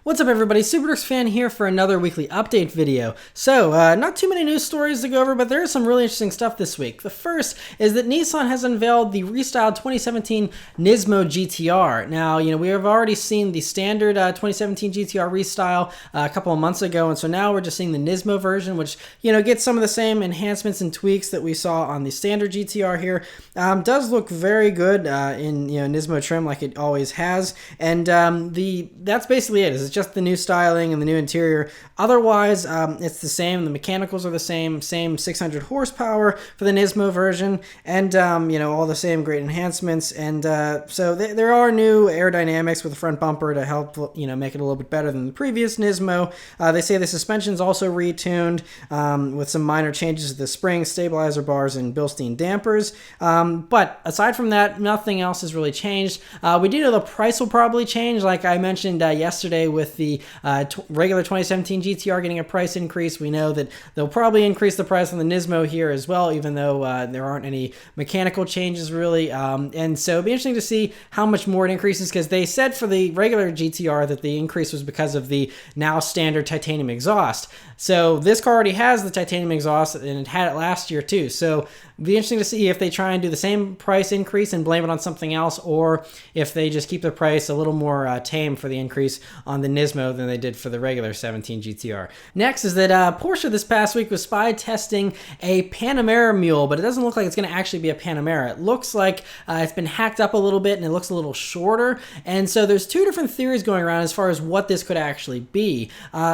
What's up everybody, Superdurks fan here for another weekly update video. So, not too many news stories to go over, but there is some really interesting stuff this week. The first is that Nissan has unveiled the restyled 2017 Nismo GT-R. Now, we have already seen the standard 2017 GT-R restyle a couple of months ago, and so now we're just seeing the Nismo version, which, gets some of the same enhancements and tweaks that we saw on the standard GT-R here. Does look very good in, Nismo trim like it always has, and that's basically it. It's just the new styling and the new interior. Otherwise, it's the same. The mechanicals are the same 600 horsepower for the Nismo version, and all the same great enhancements. And so there are new aerodynamics with the front bumper to help make it a little bit better than the previous Nismo. They say the suspension's also retuned with some minor changes to the springs, stabilizer bars, and Bilstein dampers. But aside from that, nothing else has really changed. We do know the price will probably change, like I mentioned yesterday with the regular 2017 GT-R getting a price increase. We know that they'll probably increase the price on the Nismo here as well, even though there aren't any mechanical changes really. And so it'll be interesting to see how much more it increases, because they said for the regular GT-R that the increase was because of the now standard titanium exhaust. So this car already has the titanium exhaust, and it had it last year too. So it'll be interesting to see if they try and do the same price increase and blame it on something else, or if they just keep the price a little more tame for the increase on the Nismo than they did for the regular 17 GT-R. Next is that Porsche this past week was spy testing a Panamera mule, but it doesn't look like it's going to actually be a Panamera. It looks like it's been hacked up a little bit and it looks a little shorter. And so there's two different theories going around as far as what this could actually be.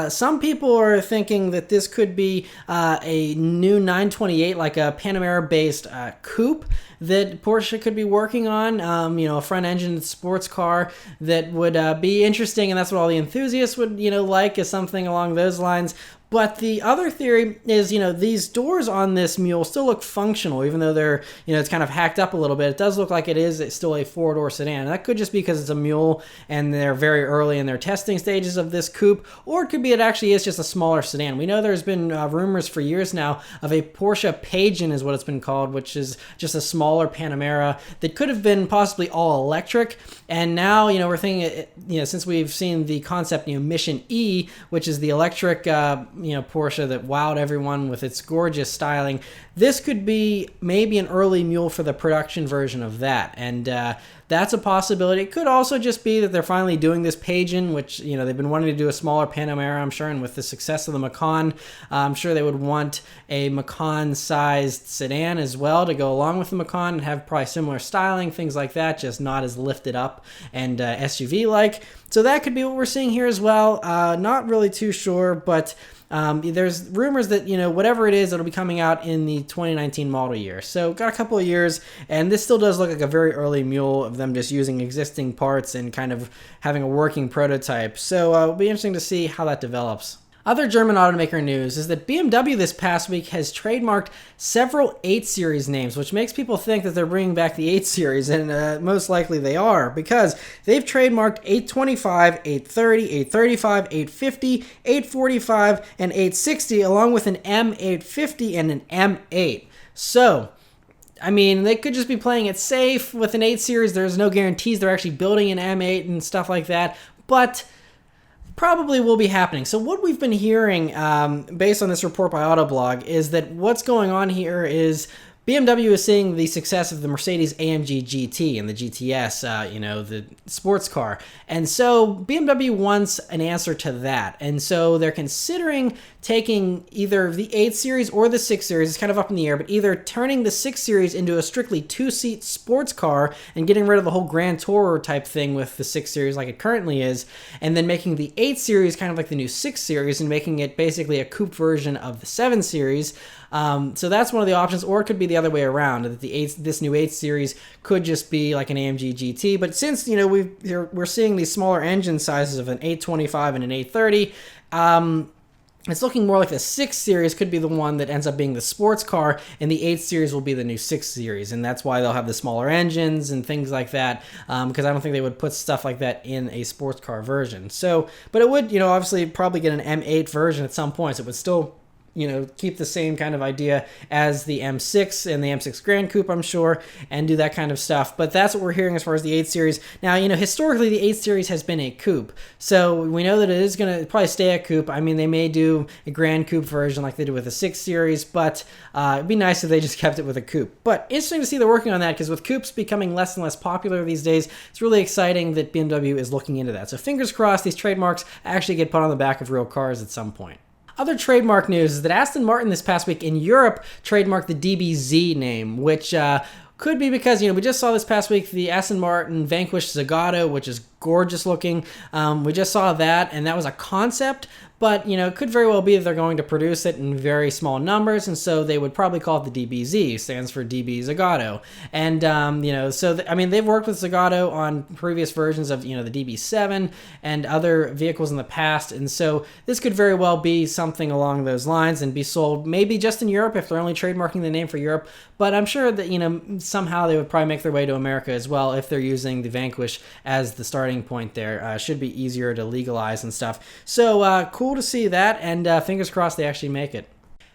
Some people are thinking that this could be a new 928, like a Panamera-based coupe that Porsche could be working on, a front-engine sports car that would be interesting, and that's what all the enthusiasts would, like, is something along those lines. But the other theory is, these doors on this mule still look functional, even though they're, it's kind of hacked up a little bit. It does look like it's still a four-door sedan. And that could just be because it's a mule and they're very early in their testing stages of this coupe, or it could be it actually is just a smaller sedan. We know there's been rumors for years now of a Porsche Pagan is what it's been called, which is just a smaller Panamera that could have been possibly all electric. And now, we're thinking, since we've seen the concept, Mission E, which is the electric, Porsche that wowed everyone with its gorgeous styling, this could be maybe an early mule for the production version of that. And that's a possibility. It could also just be that they're finally doing this Pagan, which, they've been wanting to do a smaller Panamera, I'm sure, and with the success of the Macan, I'm sure they would want a Macan-sized sedan as well to go along with the Macan and have probably similar styling, things like that, just not as lifted up and SUV-like. So that could be what we're seeing here as well. Not really too sure, but there's rumors that, whatever it is, it'll be coming out in the 2019 model year. So got a couple of years, and this still does look like a very early mule of them just using existing parts and kind of having a working prototype. So it'll be interesting to see how that develops. Other German automaker news is that BMW this past week has trademarked several 8 Series names, which makes people think that they're bringing back the 8 Series, and most likely they are, because they've trademarked 825, 830, 835, 850, 845, and 860, along with an M850 and an M8. So, they could just be playing it safe with an 8 Series. There's no guarantees they're actually building an M8 and stuff like that, but probably will be happening. So what we've been hearing based on this report by Autoblog is that what's going on here is BMW is seeing the success of the Mercedes-AMG GT and the GTS, the sports car. And so BMW wants an answer to that. And so they're considering taking either the 8 Series or the 6 Series, it's kind of up in the air, but either turning the 6 Series into a strictly 2-seat sports car and getting rid of the whole Grand Tourer type thing with the 6 Series like it currently is, and then making the 8 Series kind of like the new 6 Series and making it basically a coupe version of the 7 Series. So that's one of the options, or it could be the other way around, that this new 8 Series could just be like an AMG GT. But since, we're seeing these smaller engine sizes of an 825 and an 830, it's looking more like the 6 Series could be the one that ends up being the sports car, and the 8 Series will be the new 6 Series, and that's why they'll have the smaller engines and things like that, because I don't think they would put stuff like that in a sports car version. So, but it would, obviously probably get an M8 version at some point, so it would still keep the same kind of idea as the M6 and the M6 Grand Coupe, I'm sure, and do that kind of stuff. But that's what we're hearing as far as the 8 Series. Now, historically, the 8 Series has been a coupe. So we know that it is going to probably stay a coupe. I mean, they may do a Grand Coupe version like they did with the 6 Series, but it'd be nice if they just kept it with a coupe. But interesting to see they're working on that, because with coupes becoming less and less popular these days, it's really exciting that BMW is looking into that. So fingers crossed these trademarks actually get put on the back of real cars at some point. Other trademark news is that Aston Martin this past week in Europe trademarked the DBZ name, which could be because, we just saw this past week the Aston Martin Vanquish Zagato, which is gorgeous looking. We just saw that, and that was a concept, but, it could very well be that they're going to produce it in very small numbers, and so they would probably call it the DBZ, stands for DB Zagato. And, they've worked with Zagato on previous versions of, the DB7 and other vehicles in the past, and so this could very well be something along those lines and be sold maybe just in Europe if they're only trademarking the name for Europe, but I'm sure that, somehow they would probably make their way to America as well if they're using the Vanquish as the starting point there. Should be easier to legalize and stuff. So, cool to see that, and fingers crossed they actually make it.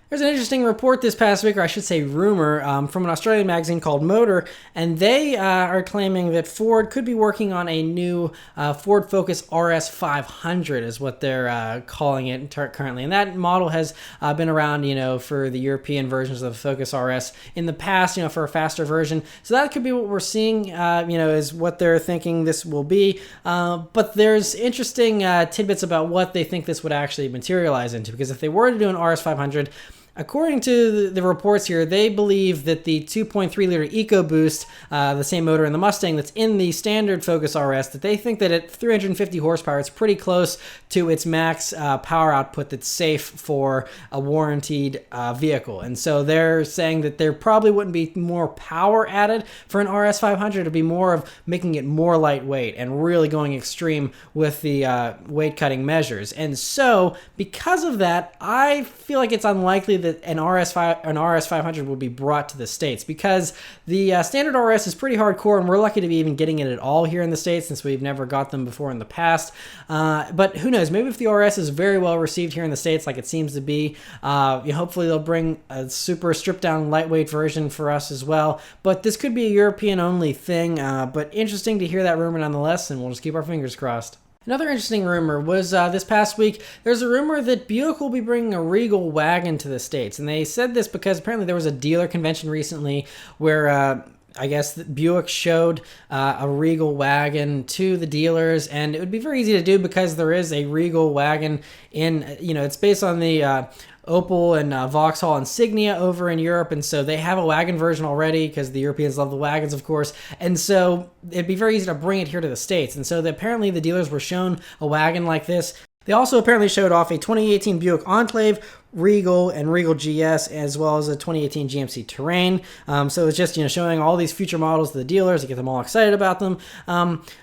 There's an interesting report this past week, or I should say rumor, from an Australian magazine called Motor, and they are claiming that Ford could be working on a new Ford Focus RS 500 is what they're calling it currently. And that model has been around, for the European versions of the Focus RS in the past, for a faster version. So that could be what we're seeing, is what they're thinking this will be. But there's interesting tidbits about what they think this would actually materialize into, because if they were to do an RS 500, according to the reports here, they believe that the 2.3-liter EcoBoost, the same motor in the Mustang that's in the standard Focus RS, that they think that at 350 horsepower, it's pretty close to its max power output that's safe for a warranted vehicle. And so they're saying that there probably wouldn't be more power added for an RS 500. It'd be more of making it more lightweight and really going extreme with the weight-cutting measures. And so, because of that, I feel like it's unlikely that an RS 500 would be brought to the States, because the standard RS is pretty hardcore, and we're lucky to be even getting it at all here in the States since we've never got them before in the past. But who knows, maybe if the RS is very well received here in the States like it seems to be, hopefully they'll bring a super stripped down lightweight version for us as well. But this could be a European only thing, but interesting to hear that rumor nonetheless, and we'll just keep our fingers crossed. Another interesting rumor was this past week, there's a rumor that Buick will be bringing a Regal Wagon to the States. And they said this because apparently there was a dealer convention recently where I guess Buick showed a Regal Wagon to the dealers, and it would be very easy to do because there is a Regal Wagon in, it's based on the Opel and Vauxhall Insignia over in Europe, and so they have a wagon version already because the Europeans love the wagons, of course, and so it'd be very easy to bring it here to the States. And so apparently the dealers were shown a wagon like this. They also apparently showed off a 2018 Buick Enclave, Regal, and Regal GS, as well as a 2018 GMC Terrain. So it's just showing all these future models to the dealers to get them all excited about them.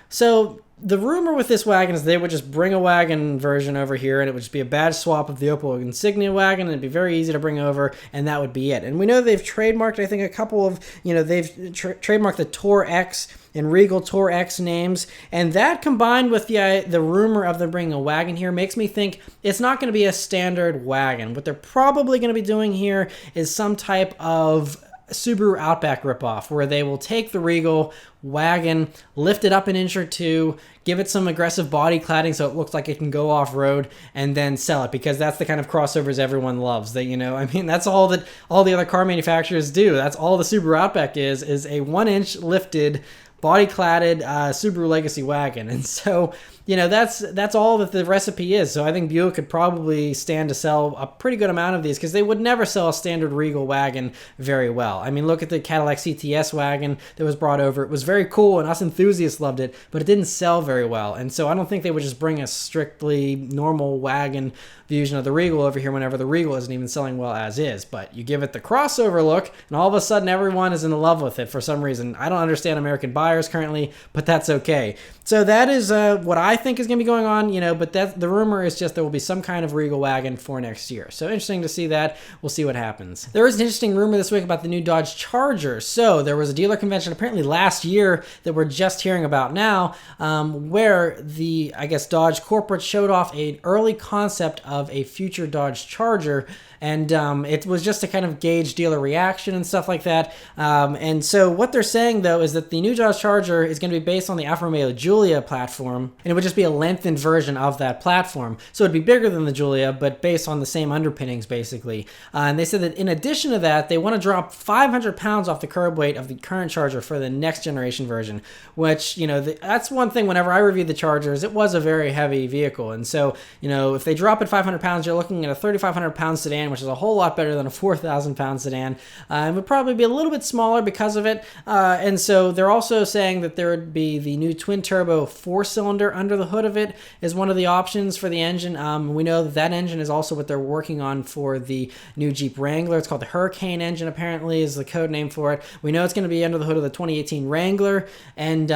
So the rumor with this wagon is they would just bring a wagon version over here, and it would just be a badge swap of the Opel Insignia wagon, and it'd be very easy to bring over, and that would be it. And we know they've trademarked, I think, a couple of, they've trademarked the Tour X and Regal Tour X names, and that combined with the rumor of them bringing a wagon here makes me think it's not going to be a standard wagon. What they're probably going to be doing here is some type of Subaru Outback ripoff, where they will take the Regal wagon, lift it up an inch or two, give it some aggressive body cladding so it looks like it can go off-road, and then sell it, because that's the kind of crossovers everyone loves. That's all that all the other car manufacturers do. That's all the Subaru Outback is a 1-inch lifted body-cladded Subaru Legacy wagon. And so, that's all that the recipe is. So I think Buick could probably stand to sell a pretty good amount of these, because they would never sell a standard Regal wagon very well. I mean, look at the Cadillac CTS wagon that was brought over. It was very cool, and us enthusiasts loved it, but it didn't sell very well. And so I don't think they would just bring a strictly normal wagon version of the Regal over here whenever the Regal isn't even selling well as is. But you give it the crossover look, and all of a sudden everyone is in love with it for some reason. I don't understand American buyers currently, but that's okay. So that is what I think is going to be going on, but the rumor is just there will be some kind of Regal wagon for next year. So interesting to see that. We'll see what happens. There is an interesting rumor this week about the new Dodge Charger. So there was a dealer convention apparently last year that we're just hearing about now, where Dodge corporate showed off an early concept of a future Dodge Charger. and it was just to kind of gauge dealer reaction and stuff like that. And so what they're saying though is that the new Dodge Charger is going to be based on the Alfa Romeo Giulia platform, and it would just be a lengthened version of that platform. So it'd be bigger than the Giulia, but based on the same underpinnings basically. And they said that in addition to that, they want to drop 500 pounds off the curb weight of the current Charger for the next generation version, which, you know, that's one thing. Whenever I reviewed the Chargers, it was a very heavy vehicle. And so, you know, if they drop it 500 pounds, you're looking at a 3,500 pound sedan, which is a whole lot better than a 4,000 pound sedan. It would probably be a little bit smaller because of it. And so they're also saying that there would be the new twin turbo 4-cylinder under the hood of it is one of the options for the engine. We know that that engine is also what they're working on for the new Jeep Wrangler. It's called the Hurricane engine, apparently, is the code name for it. We know it's going to be under the hood of the 2018 Wrangler, and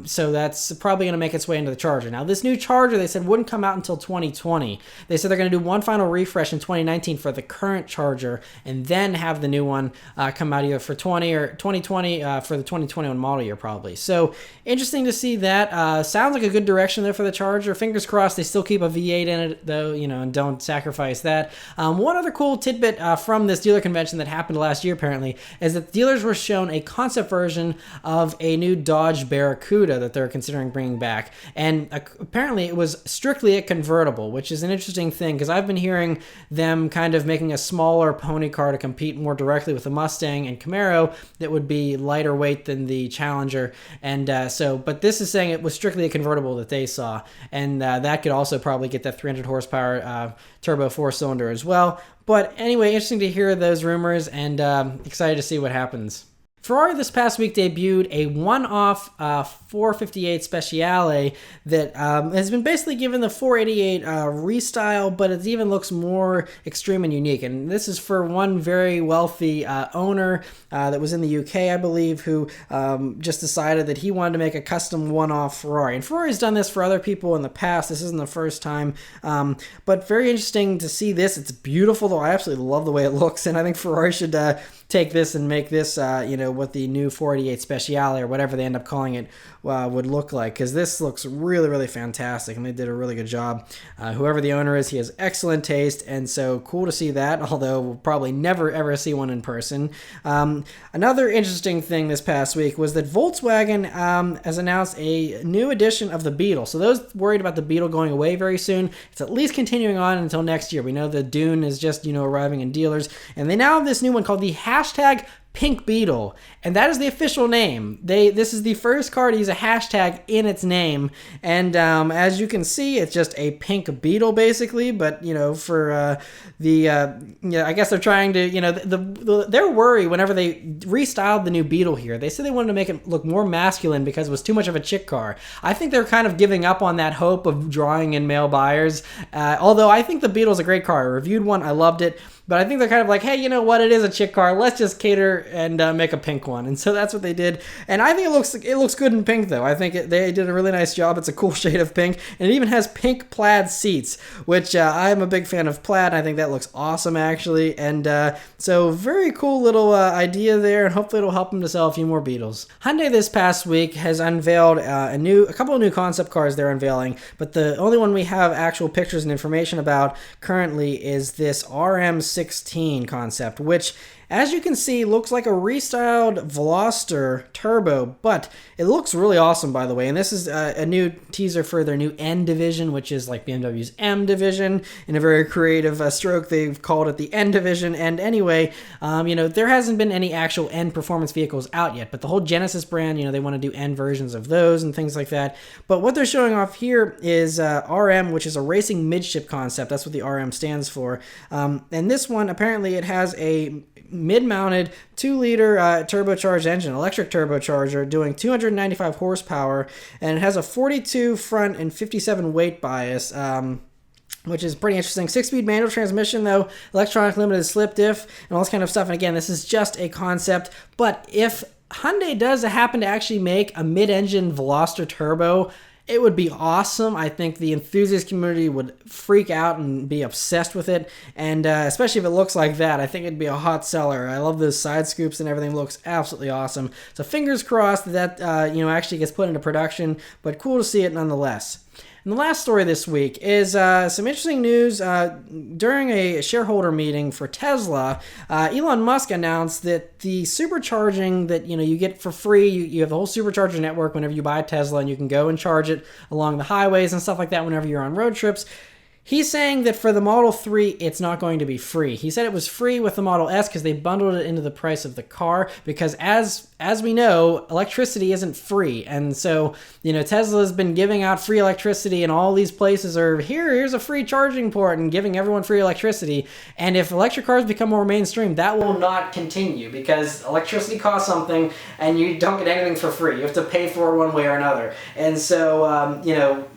so that's probably going to make its way into the Charger. Now, this new Charger, they said, wouldn't come out until 2020. They said they're going to do one final refresh in 2019 for the current Charger, and then have the new one come out either for 20 or 2020 for the 2021 model year, probably. So, interesting to see that. Sounds like a good direction there for the Charger. Fingers crossed they still keep a V8 in it, though, you know, and don't sacrifice that. One other cool tidbit from this dealer convention that happened last year, apparently, is that dealers were shown a concept version of a new Dodge Barracuda that they're considering bringing back. And apparently it was strictly a convertible, which is an interesting thing because I've been hearing them kind of making a smaller pony car to compete more directly with the Mustang and Camaro that would be lighter weight than the Challenger. And but this is saying it was strictly a convertible that they saw. And that could also probably get that 300 horsepower turbo 4-cylinder as well. But anyway, interesting to hear those rumors, and excited to see what happens. Ferrari this past week debuted a one-off 458 Speciale that has been basically given the 488 restyle, but it even looks more extreme and unique. And this is for one very wealthy owner that was in the UK, I believe, who just decided that he wanted to make a custom one-off Ferrari. And Ferrari's done this for other people in the past. This isn't the first time, but very interesting to see this. It's beautiful, though. I absolutely love the way it looks, and I think Ferrari should take this and make this, what the new 488 Speciale or whatever they end up calling it would look like, because this looks really, really fantastic, and they did a really good job. Whoever the owner is, he has excellent taste, and so cool to see that, although we'll probably never, ever see one in person. Another interesting thing this past week was that Volkswagen has announced a new edition of the Beetle. So those worried about the Beetle going away very soon, it's at least continuing on until next year. We know the Dune is just, arriving in dealers, and they now have this new one called the Pink Beetle, and that is the official name. This is the first car to use a hashtag in its name, and as you can see, it's just a pink Beetle basically. But for I guess they're trying to, their worry whenever they restyled the new Beetle here, they said they wanted to make it look more masculine because it was too much of a chick car. I think they're kind of giving up on that hope of drawing in male buyers. Although I think the Beetle's a great car. I reviewed one, I loved it. But I think they're kind of like, hey, you know what? It is a chick car. Let's just cater and make a pink one. And so that's what they did. And I think it looks good in pink, though. I think they did a really nice job. It's a cool shade of pink. And it even has pink plaid seats, which I'm a big fan of plaid. I think that looks awesome, actually. And so very cool little idea there. And hopefully it'll help them to sell a few more Beetles. Hyundai this past week has unveiled a couple of new concept cars they're unveiling. But the only one we have actual pictures and information about currently is this RM16 concept, which, as you can see, looks like a restyled Veloster Turbo, but it looks really awesome, by the way. And this is a new teaser for their new N division, which is like BMW's M division. In a very creative stroke, they've called it the N division. And anyway, there hasn't been any actual N performance vehicles out yet, but the whole Genesis brand, they want to do N versions of those and things like that. But what they're showing off here is RM, which is a racing midship concept. That's what the RM stands for. And this one, apparently, it has a mid-mounted 2-liter turbocharged engine, electric turbocharger, doing 295 horsepower, and it has a 42 front and 57 weight bias, which is pretty interesting. 6-speed manual transmission, though, electronic limited slip diff, and all this kind of stuff. And again, this is just a concept, but if Hyundai does happen to actually make a mid-engine Veloster Turbo, it would be awesome. I think the enthusiast community would freak out and be obsessed with it, and especially if it looks like that, I think it'd be a hot seller. I love those side scoops and everything. Looks absolutely awesome. So fingers crossed that actually gets put into production, but cool to see it nonetheless. And the last story this week is some interesting news. During a shareholder meeting for Tesla, Elon Musk announced that the supercharging that you get for free, you have the whole supercharger network whenever you buy a Tesla, and you can go and charge it along the highways and stuff like that whenever you're on road trips. He's saying that for the Model 3, it's not going to be free. He said it was free with the Model S because they bundled it into the price of the car, because as we know, electricity isn't free. And so, Tesla's been giving out free electricity, and all these places are, here's a free charging port, and giving everyone free electricity. And if electric cars become more mainstream, that will not continue, because electricity costs something, and you don't get anything for free. You have to pay for it one way or another. And so,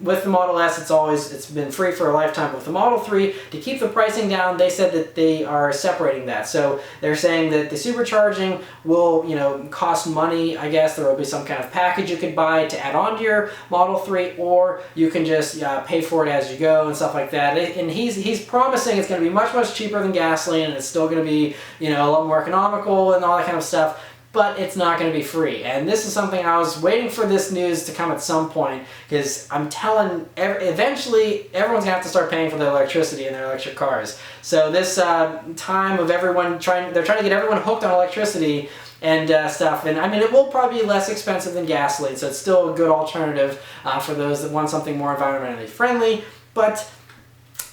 with the Model S, it's been free for a lifetime. With the Model 3, to keep the pricing down, they said that they are separating that. So they're saying that the supercharging will, cost money. I guess there will be some kind of package you could buy to add on to your Model 3, or you can just pay for it as you go and stuff like that. And he's promising it's going to be much, much cheaper than gasoline, and it's still going to be, a lot more economical and all that kind of stuff. But it's not going to be free. And this is something I was waiting for this news to come at some point, because I'm telling, eventually everyone's going to have to start paying for their electricity in their electric cars. So this time of everyone they're trying to get everyone hooked on electricity and stuff. And I mean, it will probably be less expensive than gasoline, so it's still a good alternative for those that want something more environmentally friendly. But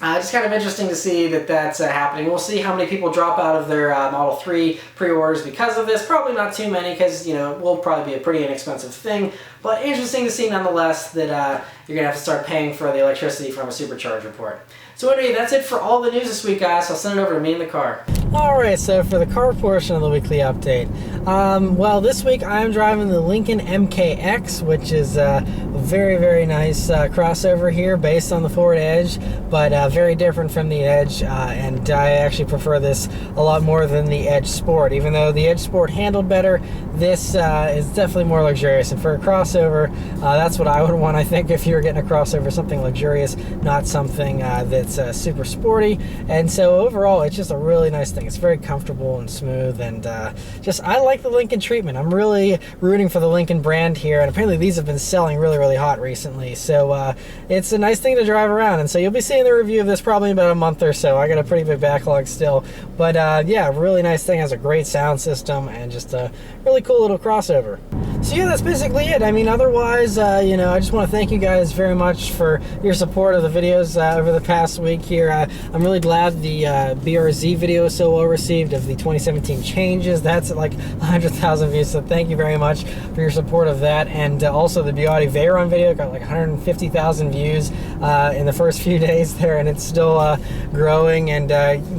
it's kind of interesting to see that that's happening. We'll see how many people drop out of their Model 3 pre-orders because of this. Probably not too many, because it will probably be a pretty inexpensive thing. But interesting to see nonetheless that you're going to have to start paying for the electricity from a supercharger port. So anyway, that's it for all the news this week, guys. I'll send it over to me in the car. Alright, so for the car portion of the weekly update, well, this week I'm driving the Lincoln MKX, which is a very, very nice crossover here based on the Ford Edge, but very different from the Edge, and I actually prefer this a lot more than the Edge Sport. Even though the Edge Sport handled better, this is definitely more luxurious, and for a crossover, that's what I would want, I think, if you were getting a crossover, something luxurious, not something that's super sporty. And so overall, it's just a really nice thing. It's very comfortable and smooth, and I like the Lincoln treatment. I'm really rooting for the Lincoln brand here, and apparently these have been selling really, really hot recently. So it's a nice thing to drive around, and so you'll be seeing the review of this probably in about a month or so. I got a pretty big backlog still, but yeah, really nice thing. Has a great sound system and just a really cool little crossover. So yeah, that's basically it. I mean, otherwise, I just want to thank you guys very much for your support of the videos over the past week here. I'm really glad the BRZ video is so well received of the 2017 changes. That's at like 100,000 views, so thank you very much for your support of that. And also the Bugatti Veyron video got like 150,000 views in the first few days there, and it's still growing and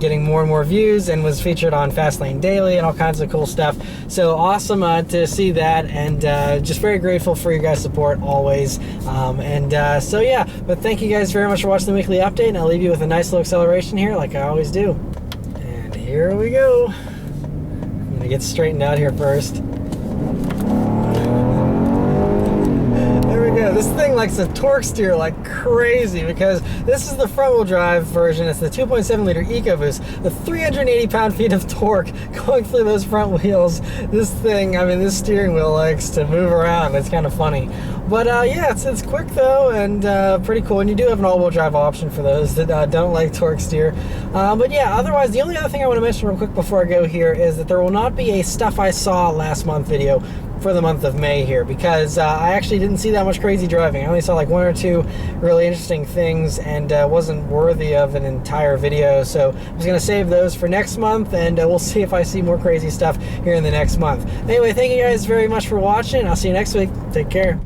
getting more and more views, and was featured on Fastlane Daily and all kinds of cool stuff. So awesome to see that, and just very grateful for your guys' support always. So yeah, but thank you guys very much for watching the weekly update, and I'll leave you with a nice little acceleration here like I always do. And here we go. I'm gonna get straightened out here first. Yeah, this thing likes to torque steer like crazy, because this is the front wheel drive version. It's the 2.7 liter EcoBoost with 380 pound-feet of torque going through those front wheels. This thing, I mean, this steering wheel likes to move around. It's kind of funny. But yeah, it's quick though, and pretty cool. And you do have an all-wheel drive option for those that don't like torque steer. But yeah, otherwise, the only other thing I want to mention real quick before I go here is that there will not be a Stuff I Saw Last Month video for the month of May here, because I actually didn't see that much crazy driving. I only saw like one or two really interesting things, and wasn't worthy of an entire video. So I'm just going to save those for next month, and we'll see if I see more crazy stuff here in the next month. Anyway, thank you guys very much for watching. I'll see you next week. Take care.